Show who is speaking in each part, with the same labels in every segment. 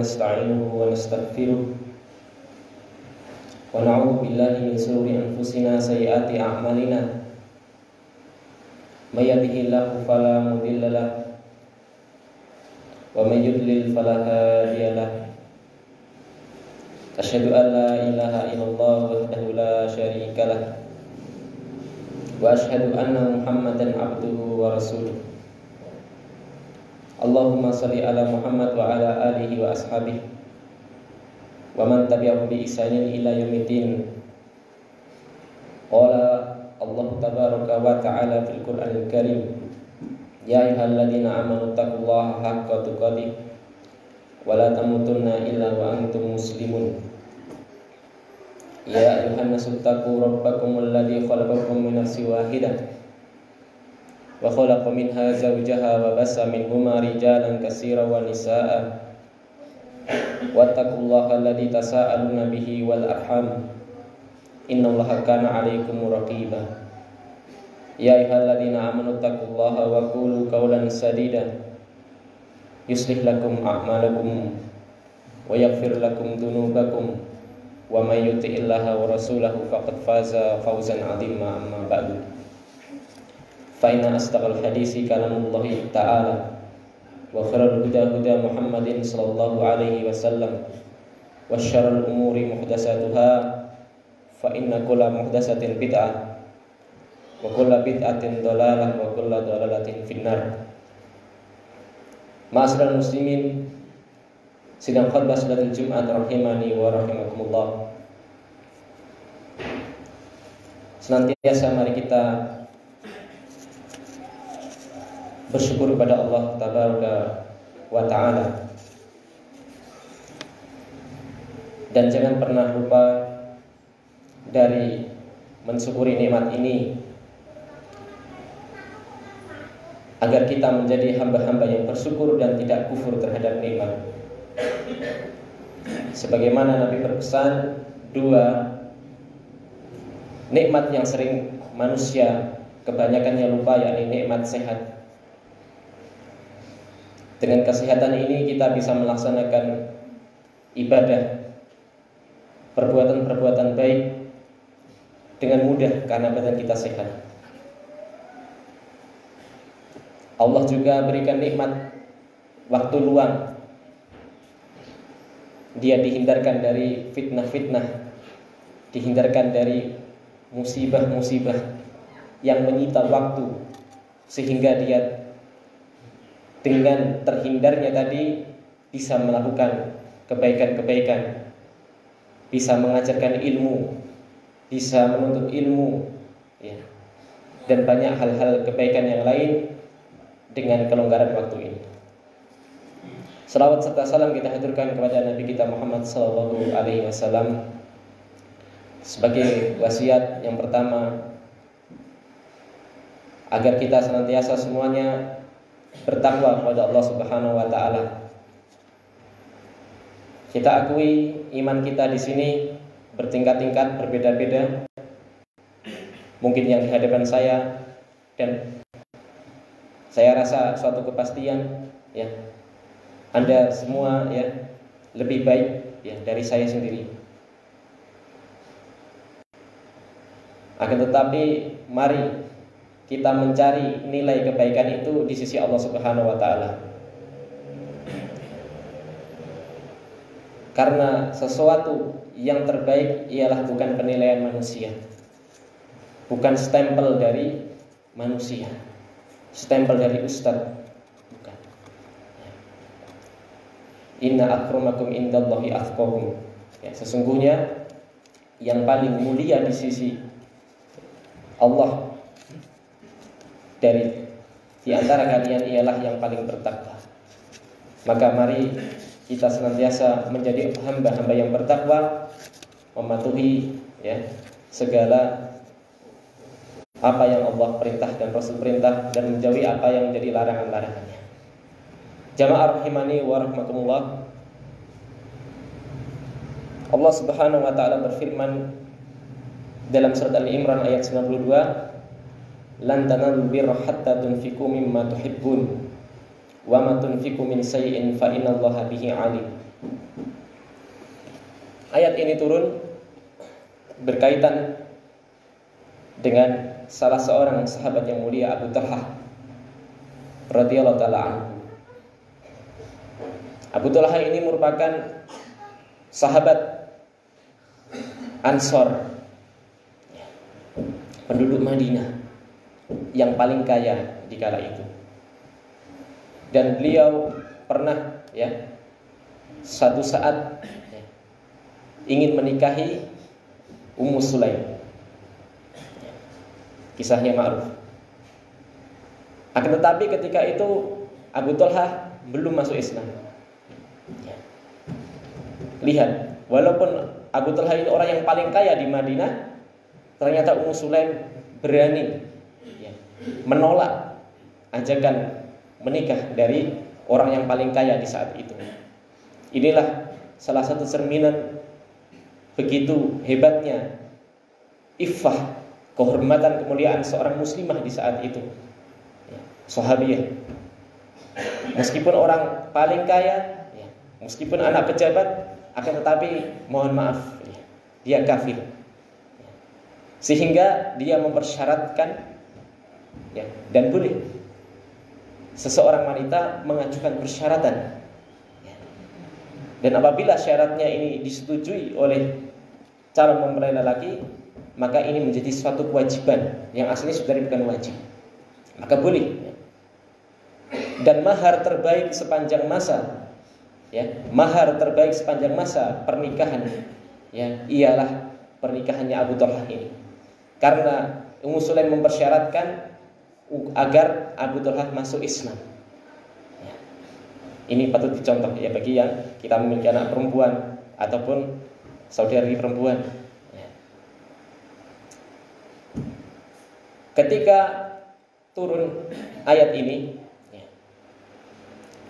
Speaker 1: ونستعينه ونستغفره ونعوذ بالله من شرور أنفسنا سيئات أعمالنا من يهده الله فلا مضل له ومن يضلل فلا هادي له أشهد أن لا إله إلا الله وحده لا شريك له وأشهد أن محمدا عبده ورسوله اللهم صل على محمد وعلى آله وأصحابه ومن تبعهم بإحسان إلى يوم الدين. قال الله تبارك وتعالى في القرآن الكريم يا أيها الذين آمنوا اتقوا الله حق تقاته ولا تموتن إلا وأنتم مسلمون يا أيها الناس اتقوا ربكم الذي خلقكم من نفس واحدة وخلق منها زوجها وبث منهما رجالا كثيرا ونساء واتقوا الله الذي تساءلون به والأرحام إن الله كان عليكم رقيبا يا أيها الذين آمنوا اتقوا الله وقولوا قولا سديدا يصلح لكم أعمالكم ويغفر لكم ذنوبكم ومن يطع الله ورسوله فقد فاز فوزا عظيما أما بعد فإن أصدق الحديث كلام الله تعالى وخير الهدى هدى محمد صلى الله عليه وسلم وشر الأمور محدثاتها فإن كل محدثة بدعة وكل بدعة ضلالة وكل ضلالة في النار. Ma'asyiral muslimin, sidang khutbah salatul Jumat rahimani wa rahimakumullah. Senantiasa mari kita bersyukur kepada Allah Tabaraka wa Ta'ala, dan jangan pernah lupa dari mensyukuri nikmat ini agar kita menjadi hamba-hamba yang bersyukur dan tidak kufur terhadap nikmat. Sebagaimana Nabi berpesan, dua nikmat yang sering manusia kebanyakannya lupa, yakni nikmat sehat. Dengan kesehatan ini kita bisa melaksanakan ibadah, perbuatan-perbuatan baik dengan mudah karena badan kita sehat. Allah juga berikan nikmat waktu luang. Dia dihindarkan dari fitnah-fitnah, dihindarkan dari musibah-musibah yang menyita waktu, sehingga dia dengan terhindarnya tadi bisa melakukan kebaikan-kebaikan, bisa mengajarkan ilmu, bisa menuntut ilmu, ya, dan banyak hal-hal kebaikan yang lain dengan kelonggaran waktu ini. Salawat serta salam kita haturkan kepada Nabi kita Muhammad sallallahu alaihi wasallam. Sebagai wasiat yang pertama, agar kita senantiasa semuanya bertakwa kepada Allah Subhanahu wa taala. Kita akui iman kita di sini bertingkat-tingkat, berbeda-beda. Mungkin yang di hadapan saya dan saya rasa suatu kepastian, ya, Anda semua, ya, lebih baik, ya, dari saya sendiri. Akan tetapi mari kita mencari nilai kebaikan itu di sisi Allah Subhanahu wa taala. Karena sesuatu yang terbaik ialah bukan penilaian manusia, bukan stempel dari manusia, stempel dari ustadz, bukan. Inna akramakum indallahi atqakum. Ya, sesungguhnya yang paling mulia di sisi Allah di antara kalian ialah yang paling bertakwa. Maka mari kita senantiasa menjadi hamba-hamba yang bertakwa, mematuhi, ya, segala apa yang Allah perintah dan Rasul perintah, dan menjauhi apa yang menjadi larangan-larangannya. Jamaah rahimani wa rahmatullah. Allah Subhanahu wa taala berfirman dalam surat Al-Imran ayat 92, lan tanalul birra hatta tunfiqu mimma tuhibbun wa ma tunfiqu min shay'in fa innallaha bihi alim. Ayat ini turun berkaitan dengan salah seorang sahabat yang mulia, Abu Talhah radhiyallahu taala anhu. Abu Talhah ini merupakan sahabat Ansor, penduduk Madinah yang paling kaya di kala itu. Dan beliau pernah satu saat ingin menikahi Ummu Sulaim. Kisahnya ma'ruf. Akan tetapi ketika itu Abu Talhah belum masuk Islam. Lihat, walaupun Abu Talhah ini orang yang paling kaya di Madinah, ternyata Ummu Sulaim berani menolak ajakan menikah dari orang yang paling kaya di saat itu. Inilah salah satu cerminan begitu hebatnya iffah, kehormatan, kemuliaan seorang muslimah di saat itu. Sahabiyah, meskipun orang paling kaya, meskipun anak pejabat, akan tetapi mohon maaf, dia kafir. Sehingga dia mempersyaratkan dan boleh seseorang wanita mengajukan persyaratan. Dan apabila syaratnya ini disetujui oleh calon mempelai lelaki, maka ini menjadi suatu kewajiban yang aslinya sudah bukan wajib. Maka boleh. Dan mahar terbaik sepanjang masa, mahar terbaik sepanjang masa pernikahan, ialah pernikahannya Abu Talhah ini. Karena Ummu Sulaim mempersyaratkan agar Abu Talhah masuk Islam. Ini patut dicontoh bagi yang kita memiliki anak perempuan ataupun saudari perempuan. Ketika turun ayat ini,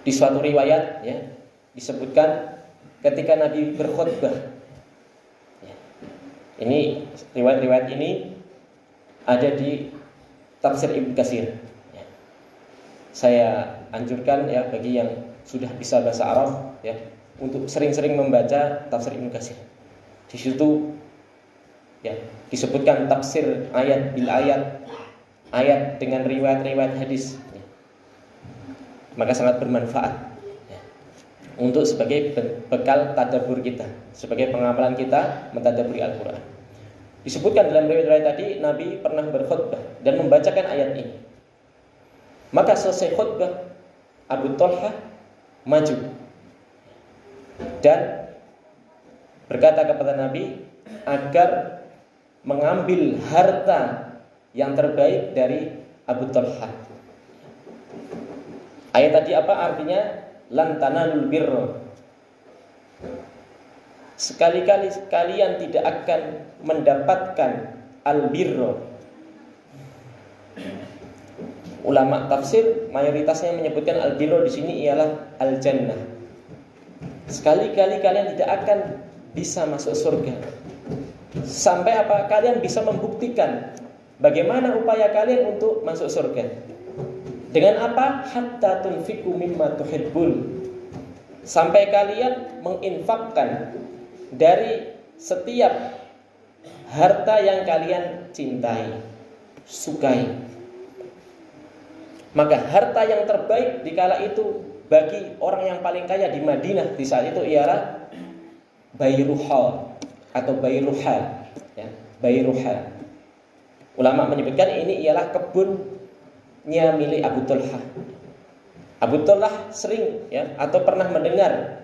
Speaker 1: di suatu riwayat disebutkan ketika Nabi berkhutbah. Ini riwayat ini ada di tafsir Ibnu Katsir. Saya anjurkan bagi yang sudah bisa bahasa Arab untuk sering-sering membaca tafsir Ibnu Katsir. Di situ disebutkan tafsir ayat bil ayat, ayat dengan riwayat-riwayat hadis. Maka sangat bermanfaat untuk sebagai bekal tadabbur kita, sebagai pengamalan kita mentadabburi Al-Qur'an. Disebutkan dalam riwayat tadi Nabi pernah berkhutbah dan membacakan ayat ini. Maka selesai khutbah, Abu Talhah maju dan berkata kepada Nabi agar mengambil harta yang terbaik dari Abu Talhah. Ayat tadi apa artinya? Lan tanalul birra. Sekali-kali kalian tidak akan mendapatkan al-birra. Ulama tafsir mayoritasnya menyebutkan al-birra di sini ialah al-jannah. Sekali-kali kalian tidak akan bisa masuk surga sampai apa? Kalian bisa membuktikan bagaimana upaya kalian untuk masuk surga. Dengan apa? Hatta tunfiqu mimma tuhibbun. Sampai kalian menginfakkan dari setiap harta yang kalian cintai, sukai. Maka harta yang terbaik di kala itu bagi orang yang paling kaya di Madinah di saat itu ialah Bayruha atau Bayruha, Bayruha. Ulama menyebutkan ini ialah kebunnya milik Abu Talhah. Abu Talhah sering atau pernah mendengar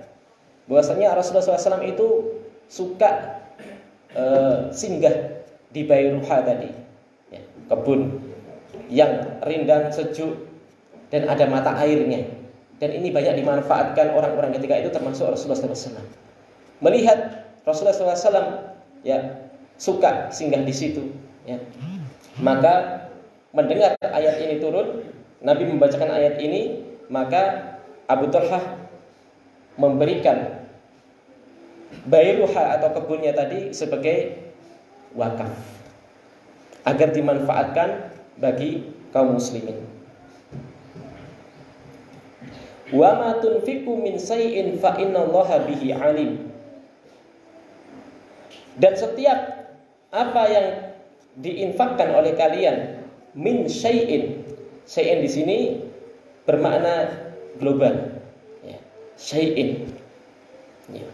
Speaker 1: bahwasanya Rasulullah SAW itu suka singgah di Bayruha tadi, kebun yang rindang sejuk dan ada mata airnya, dan ini banyak dimanfaatkan orang-orang ketika itu termasuk Rasulullah SAW. Melihat Rasulullah SAW suka singgah di situ, maka mendengar ayat ini turun, Nabi membacakan ayat ini, maka Abu Talhah memberikan Bayruha atau kebunnya tadi sebagai wakaf agar dimanfaatkan bagi kaum muslimin. Wa ma tunfiqu min shay'in fa innallaha bihi alim. Dan setiap apa yang diinfakkan oleh kalian min syai'in. Syai'in di sini bermakna global. Ya, syai'in. Ya.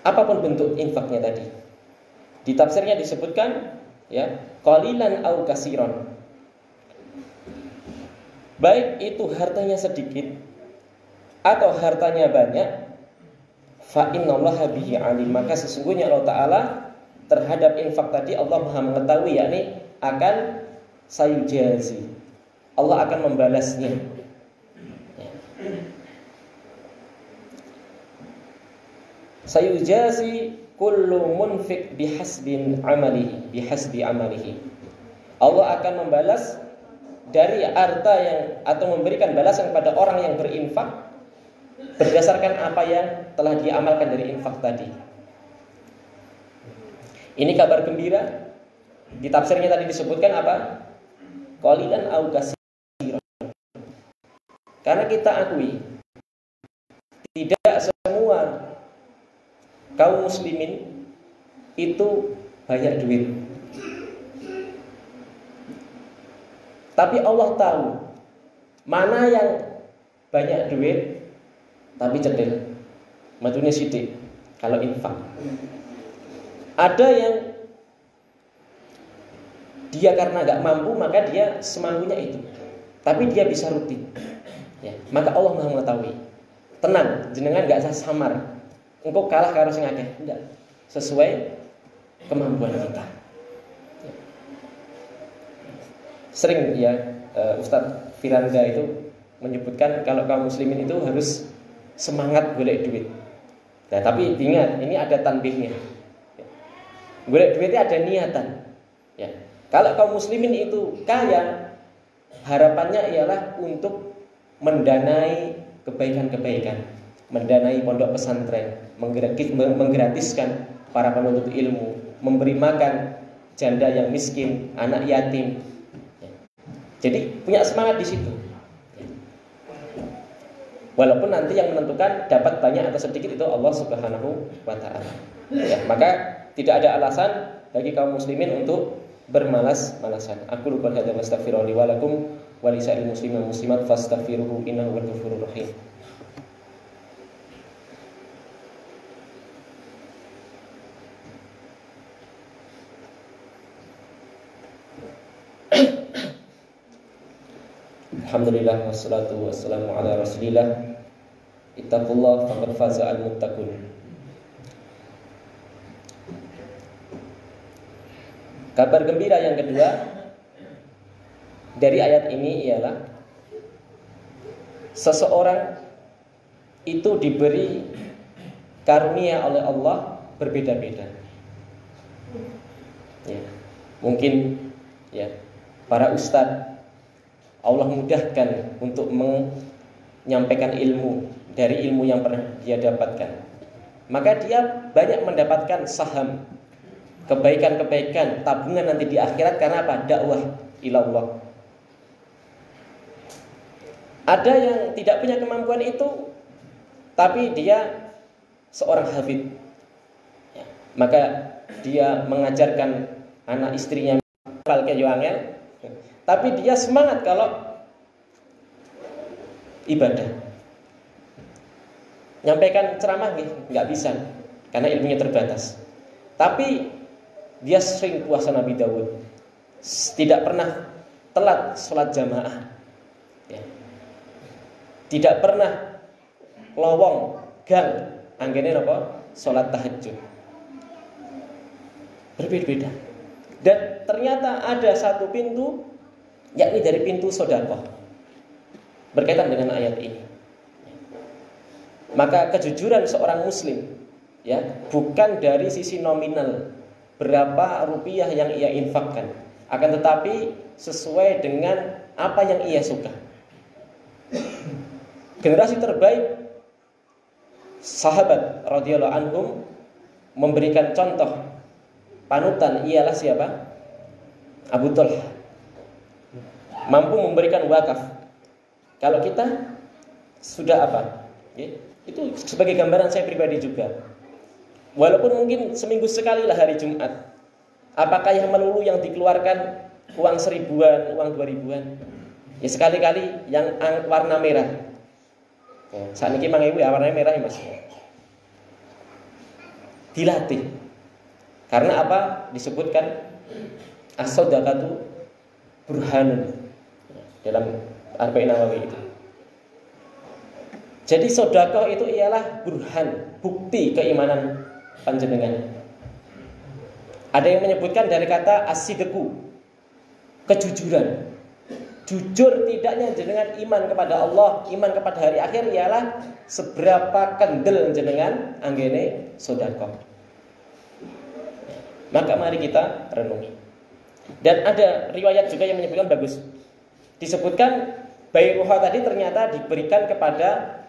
Speaker 1: Apapun bentuk infaknya tadi. Di tafsirnya disebutkan ya, qalilan au kasiron. Baik itu hartanya sedikit atau hartanya banyak, fa innallaha bihi alim, maka sesungguhnya Allah Ta'ala terhadap infak tadi Allah Maha mengetahui, yakni akan sayujazi, Allah akan membalasnya. Sayujazi kullu munfik bihasbi amalihi. Allah akan membalas dari harta yang, atau memberikan balasan kepada orang yang berinfak berdasarkan apa yang telah diamalkan dari infak tadi. Ini kabar gembira. Di tafsirnya tadi disebutkan apa? Qalilan au katsiran. Karena kita akui tidak semua kaum muslimin itu banyak duit. Tapi Allah tahu mana yang banyak duit tapi cedil, matune sithik kalau infak. Ada yang dia karena gak mampu maka dia semampunya itu, tapi dia bisa rutin. Ya, maka Allah Maha mengetahui. Tenang, jenengan gak usah samar. Engkau kalah karo sing akeh, enggak. Sesuai kemampuan kita. Sering ya Ustadz Firanda itu menyebutkan kalau kaum muslimin itu harus semangat golek duit. Nah, tapi ingat, ini ada tanbihnya. Golek duitnya ada niatan. Ya. Kalau kaum muslimin itu kaya, harapannya ialah untuk mendanai kebaikan-kebaikan, mendanai pondok pesantren, menggratiskan para penuntut ilmu, memberi makan janda yang miskin, anak yatim. Jadi punya semangat di situ. Walaupun nanti yang menentukan dapat banyak atau sedikit itu Allah Subhanahu wa Ta'ala. Ya, maka tidak ada alasan bagi kaum muslimin untuk bermalas-malasan. Aku lupa hadza wastaghfirullahi wa lakum wa lisa'il muslimin wal muslimat fastaghfiruhu innahu huwal ghafurur rahim. Alhamdulillah wassalatu wassalamu ala Rasulillah. Ittaqullah faqad faza al-muttaqun. Kabar gembira yang kedua dari ayat ini ialah seseorang itu diberi karunia oleh Allah berbeda-beda. Ya, mungkin ya para ustadz Allah mudahkan untuk menyampaikan ilmu dari ilmu yang pernah dia dapatkan. Maka dia banyak mendapatkan saham, kebaikan-kebaikan, tabungan nanti di akhirat karena apa? Dakwah ilallah. Ada yang tidak punya kemampuan itu, tapi dia seorang hafid. Ya, maka dia mengajarkan anak istrinya hafal ke angel. Tapi dia semangat kalau ibadah. Nyampaikan ceramah nggak bisa karena ilmunya terbatas. Tapi dia sering puasa Nabi Daud. Tidak pernah telat sholat jamaah. Ya. Tidak pernah lowong gang anggene apa? Sholat tahajud. Berbeda-beda. Dan ternyata ada satu pintu, yakni dari pintu sedekah, berkaitan dengan ayat ini. Maka kejujuran seorang muslim ya bukan dari sisi nominal berapa rupiah yang ia infakkan, akan tetapi sesuai dengan apa yang ia suka. Generasi terbaik sahabat radhiyallahu anhum memberikan contoh panutan ialah siapa? Abu Talha. Mampu memberikan wakaf. Kalau kita sudah apa? Ya, itu sebagai gambaran saya pribadi juga. Walaupun mungkin seminggu sekali lah hari Jumat. Apakah yang melulu yang dikeluarkan uang 1.000-an, uang 2.000-an? Ya sekali-kali yang warna merah. Saat ini mang ibu ya warnanya merah ya mas. Dilatih. Karena apa? Disebutkan as-shadaqatu burhanun dalam Arba'in Nawawi itu. Jadi sedekah itu ialah burhan, bukti keimanan panjenengan. Ada yang menyebutkan dari kata as-sidqu, kejujuran. Jujur tidaknya jenengan iman kepada Allah, iman kepada hari akhir ialah seberapa kendel jenengan anggene sedekah. Maka mari kita renung. Dan ada riwayat juga yang menyebutkan bagus. Disebutkan Bairuha tadi ternyata diberikan kepada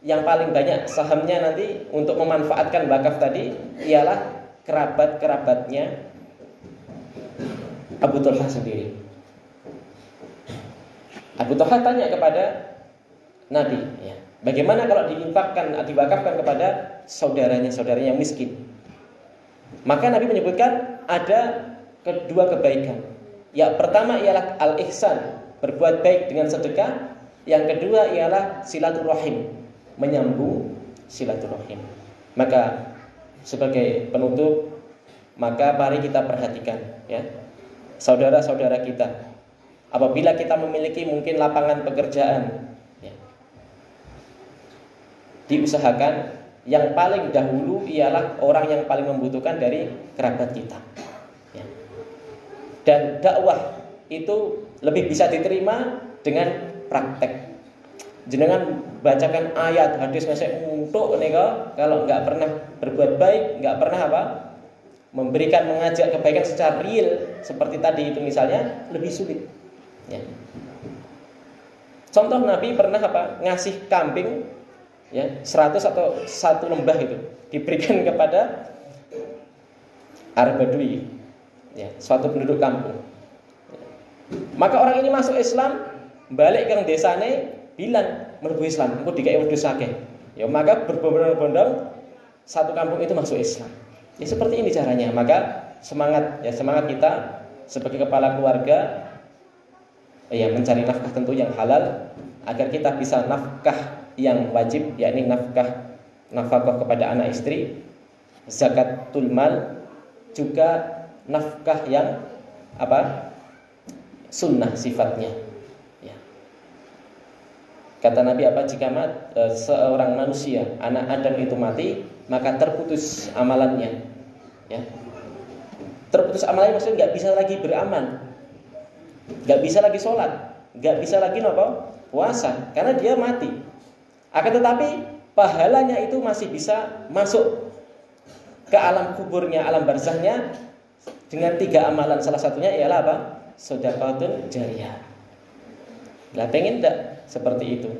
Speaker 1: yang paling banyak sahamnya nanti untuk memanfaatkan wakaf tadi ialah kerabat-kerabatnya Abu Talha sendiri. Abu Talha tanya kepada Nabi, ya, bagaimana kalau diwakafkan kepada saudaranya yang miskin? Maka Nabi menyebutkan ada kedua kebaikan. Ya, pertama ialah al-ihsan, berbuat baik dengan sedekah. Yang kedua ialah silaturahim, menyambung silaturahim. Maka sebagai penutup, maka mari kita perhatikan ya, saudara-saudara kita. Apabila kita memiliki mungkin lapangan pekerjaan ya, diusahakan yang paling dahulu ialah orang yang paling membutuhkan dari kerabat kita ya. Dan dakwah itu lebih bisa diterima dengan praktek. Jenengan bacakan ayat hadis ngasih untuk nika kalau nggak pernah berbuat baik, nggak pernah apa memberikan mengajak kebaikan secara real seperti tadi itu misalnya lebih sulit. Ya. Contoh Nabi pernah apa ngasih kambing ya 100 atau 1 lembah itu diberikan kepada Arab Badui ya, suatu penduduk kampung. Ya. Maka orang ini masuk Islam, balik ke desane bilang mlebu Islam, engko dikai wedhus akeh. Ya maka berbondong-bondong satu kampung itu masuk Islam. Ya seperti ini caranya. Maka semangat kita sebagai kepala keluarga ya mencari nafkah tentu yang halal agar kita bisa nafkah yang wajib, yakni nafkah kepada anak istri, zakatul mal, juga nafkah yang apa? Sunnah sifatnya. Kata Nabi apa? Jika seorang manusia, anak Adam itu mati, maka terputus amalannya. Ya. Terputus amalannya maksudnya nggak bisa lagi beramal, nggak bisa lagi sholat, nggak bisa lagi puasa, karena dia mati. Akan tetapi pahalanya itu masih bisa masuk ke alam kuburnya, alam barzahnya dengan 3 amalan. Salah satunya ialah apa? Shadaqatun jariyah. Lah pengen enggak seperti itu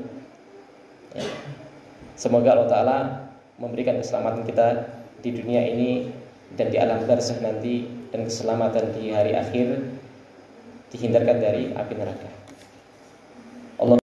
Speaker 1: ya. Semoga Allah Ta'ala memberikan keselamatan kita di dunia ini dan di alam barzakh nanti, dan keselamatan di hari akhir, dihindarkan dari api neraka.